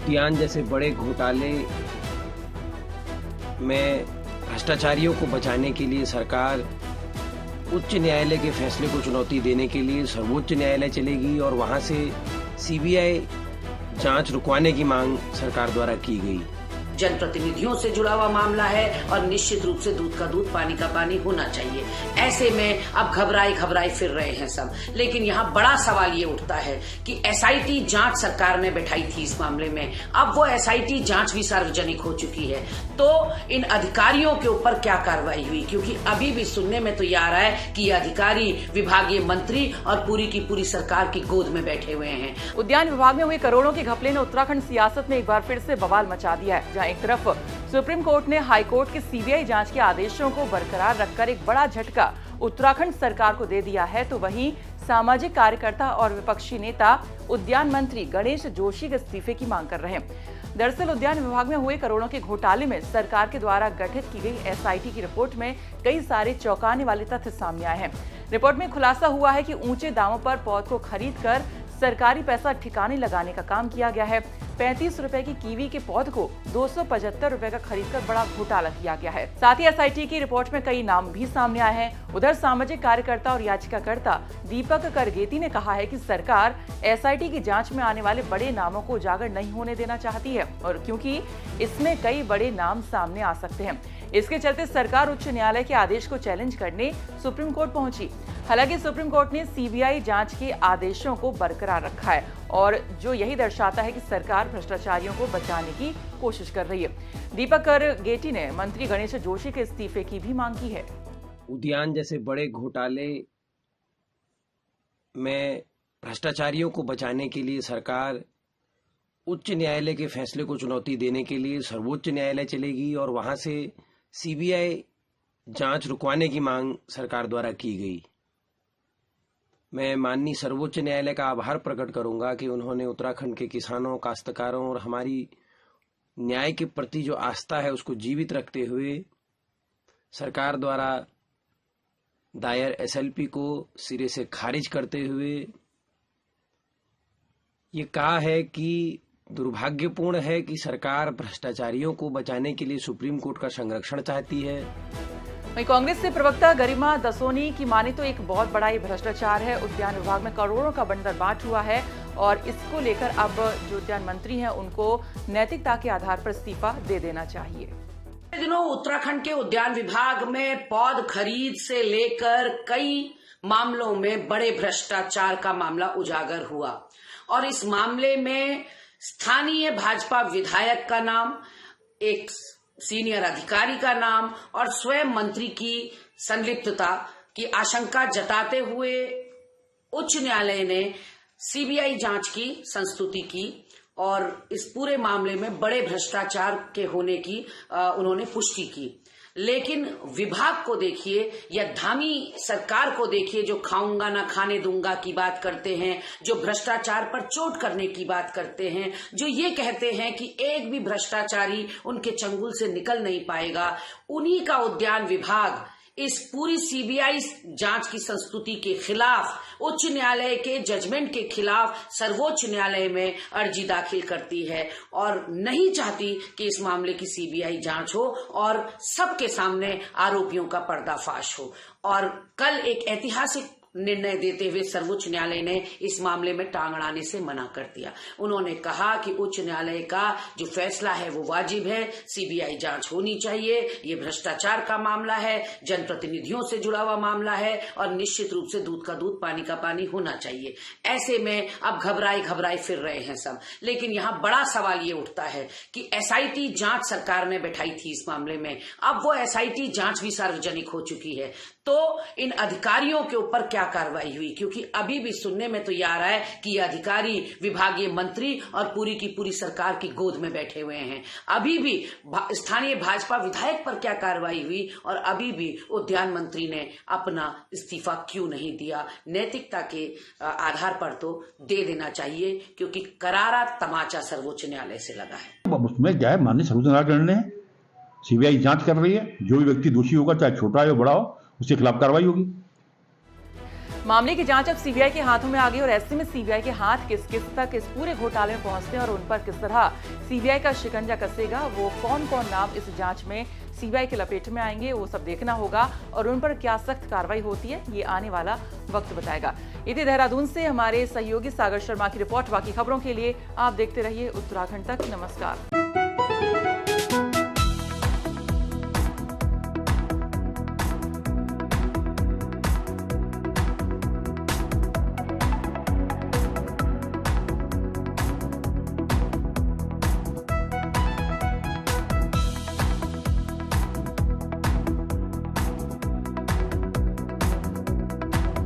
उद्यान जैसे बड़े घोटाले में भ्रष्टाचारियों को बचाने के लिए सरकार उच्च न्यायालय के फैसले को चुनौती देने के लिए सर्वोच्च न्यायालय चलेगी और वहां से सीबीआई जांच रुकवाने की मांग सरकार द्वारा की गई। जनप्रतिनिधियों से जुड़ा हुआ मामला है और निश्चित रूप से दूध का दूध पानी का पानी होना चाहिए। ऐसे में अब घबराए फिर रहे हैं सब, लेकिन यहाँ बड़ा सवाल ये उठता है कि एसआईटी जांच सरकार ने बैठाई थी इस मामले में, अब वो एसआईटी जांच भी सार्वजनिक हो चुकी है, तो इन अधिकारियों के ऊपर क्या कार्रवाई हुई? क्योंकि अभी भी सुनने में तो ये आ रहा है कि ये अधिकारी विभागीय मंत्री और पूरी की पूरी सरकार की गोद में बैठे हुए हैं। उद्यान विभाग में हुए करोड़ों के घपले ने उत्तराखंड सियासत में एक बार फिर से बवाल मचा दिया है। जहां एक तरफ सुप्रीम कोर्ट ने हाई कोर्ट के सीबीआई जांच के आदेशों को बरकरार रखकर एक बड़ा झटका उत्तराखंड सरकार को दे दिया है, तो वहीं सामाजिक कार्यकर्ता और विपक्षी नेता उद्यान मंत्री गणेश जोशी के इस्तीफे की मांग कर रहे हैं। दरअसल उद्यान विभाग में हुए करोड़ों के घोटाले में सरकार के द्वारा गठित की गई एसआईटी की रिपोर्ट में कई सारे चौंकाने वाले तथ्य सामने आए हैं। रिपोर्ट में खुलासा हुआ है कि ऊंचे दामों पर पौध को खरीद कर सरकारी पैसा ठिकाने लगाने का काम किया गया है। 35 रुपए की कीवी के पौध को 275 रुपए का खरीदकर बड़ा घोटाला किया गया है। साथ ही एसआईटी की रिपोर्ट में कई नाम भी सामने आए हैं। उधर सामाजिक कार्यकर्ता और याचिकाकर्ता दीपक करगेती ने कहा है कि सरकार एसआईटी की जांच में आने वाले बड़े नामों को उजागर नहीं होने देना चाहती है, और क्योंकि इसमें कई बड़े नाम सामने आ सकते हैं, इसके चलते सरकार उच्च न्यायालय के आदेश को चैलेंज करने सुप्रीम कोर्ट पहुंची। हालांकि सुप्रीम कोर्ट ने सीबीआई जांच के आदेशों को बरकरार रखा है, और जो यही दर्शाता है कि सरकार भ्रष्टाचारियों को बचाने की कोशिश कर रही है। दीपक करगेटी ने मंत्री गणेश जोशी के इस्तीफे की भी मांग की है। उद्यान जैसे बड़े घोटाले में भ्रष्टाचारियों को बचाने के लिए सरकार उच्च न्यायालय के फैसले को चुनौती देने के लिए सर्वोच्च न्यायालय चलेगी और वहां से सीबीआई जांच रुकवाने की मांग सरकार द्वारा की गई। मैं माननीय सर्वोच्च न्यायालय का आभार प्रकट करूंगा कि उन्होंने उत्तराखंड के किसानों, काश्तकारों और हमारी न्याय के प्रति जो आस्था है उसको जीवित रखते हुए सरकार द्वारा दायर एसएलपी को सिरे से खारिज करते हुए ये कहा है कि दुर्भाग्यपूर्ण है कि सरकार भ्रष्टाचारियों को बचाने के लिए सुप्रीम कोर्ट का संरक्षण चाहती है। वहीं कांग्रेस से प्रवक्ता गरिमा दसोनी की माने तो एक बहुत बड़ा ये भ्रष्टाचार है। उद्यान विभाग में करोड़ों का बंडल बांट हुआ है, और इसको लेकर अब जो उद्यान मंत्री हैं उनको नैतिकता के आधार पर इस्तीफा दे देना चाहिए। दिनों उत्तराखंड के उद्यान विभाग में पौध खरीद से लेकर कई मामलों में बड़े भ्रष्टाचार का मामला उजागर हुआ, और इस मामले में स्थानीय भाजपा विधायक का नाम, एक सीनियर अधिकारी का नाम और स्वयं मंत्री की संलिप्तता की आशंका जताते हुए उच्च न्यायालय ने सीबीआई जांच की संस्तुति की और इस पूरे मामले में बड़े भ्रष्टाचार के होने की उन्होंने पुष्टि की। लेकिन विभाग को देखिए या धामी सरकार को देखिए, जो खाऊंगा ना खाने दूंगा की बात करते हैं, जो भ्रष्टाचार पर चोट करने की बात करते हैं, जो ये कहते हैं कि एक भी भ्रष्टाचारी उनके चंगुल से निकल नहीं पाएगा, उन्हीं का उद्यान विभाग इस पूरी सीबीआई जांच की संस्तुति के खिलाफ, उच्च न्यायालय के जजमेंट के खिलाफ सर्वोच्च न्यायालय में अर्जी दाखिल करती है और नहीं चाहती कि इस मामले की सीबीआई जांच हो और सबके सामने आरोपियों का पर्दाफाश हो। और कल एक ऐतिहासिक निर्णय देते हुए सर्वोच्च न्यायालय ने इस मामले में टांग अड़ाने से मना कर दिया। उन्होंने कहा कि उच्च न्यायालय का जो फैसला है वो वाजिब है, सीबीआई जांच होनी चाहिए, ये भ्रष्टाचार का मामला है, जनप्रतिनिधियों से जुड़ा हुआ मामला है और निश्चित रूप से दूध का दूध पानी का पानी होना चाहिए। ऐसे में अब घबराए फिर रहे हैं सब, लेकिन यहाँ बड़ा सवाल ये उठता है कि एसआईटी जांच सरकार ने बैठाई थी इस मामले में, अब वो एसआईटी जांच भी सार्वजनिक हो चुकी है, तो इन अधिकारियों के ऊपर क्या कार्रवाई हुई? क्योंकि अभी भी सुनने में तो ये आ रहा है कि ये अधिकारी विभागीय मंत्री और पूरी की पूरी सरकार की गोद में बैठे हुए हैं। अभी भी स्थानीय भाजपा विधायक पर क्या कार्रवाई हुई और अभी भी उद्यान मंत्री ने अपना इस्तीफा क्यों नहीं दिया? नैतिकता के आधार पर तो दे देना चाहिए, क्योंकि करारा तमाचा सर्वोच्च न्यायालय से लगा है। अब उसमें क्या है, माननीय सर्वोच्च न्यायालय ने सीबीआई जांच कर रही है, जो भी व्यक्ति दोषी होगा चाहे छोटा हो या बड़ा हो उसके खिलाफ कार्रवाई होगी। मामले की जांच अब सीबीआई के हाथों में आ गई और ऐसे में सीबीआई के हाथ किस किस तक इस पूरे घोटाले में पहुंचते हैं और उन पर किस तरह सीबीआई का शिकंजा कसेगा, वो कौन कौन नाम इस जांच में सीबीआई के लपेट में आएंगे, वो सब देखना होगा और उन पर क्या सख्त कार्रवाई होती है, ये आने वाला वक्त बताएगा। इतने देहरादून से हमारे सहयोगी सागर शर्मा की रिपोर्ट। बाकी खबरों के लिए आप देखते रहिए उत्तराखंड तक। नमस्कार।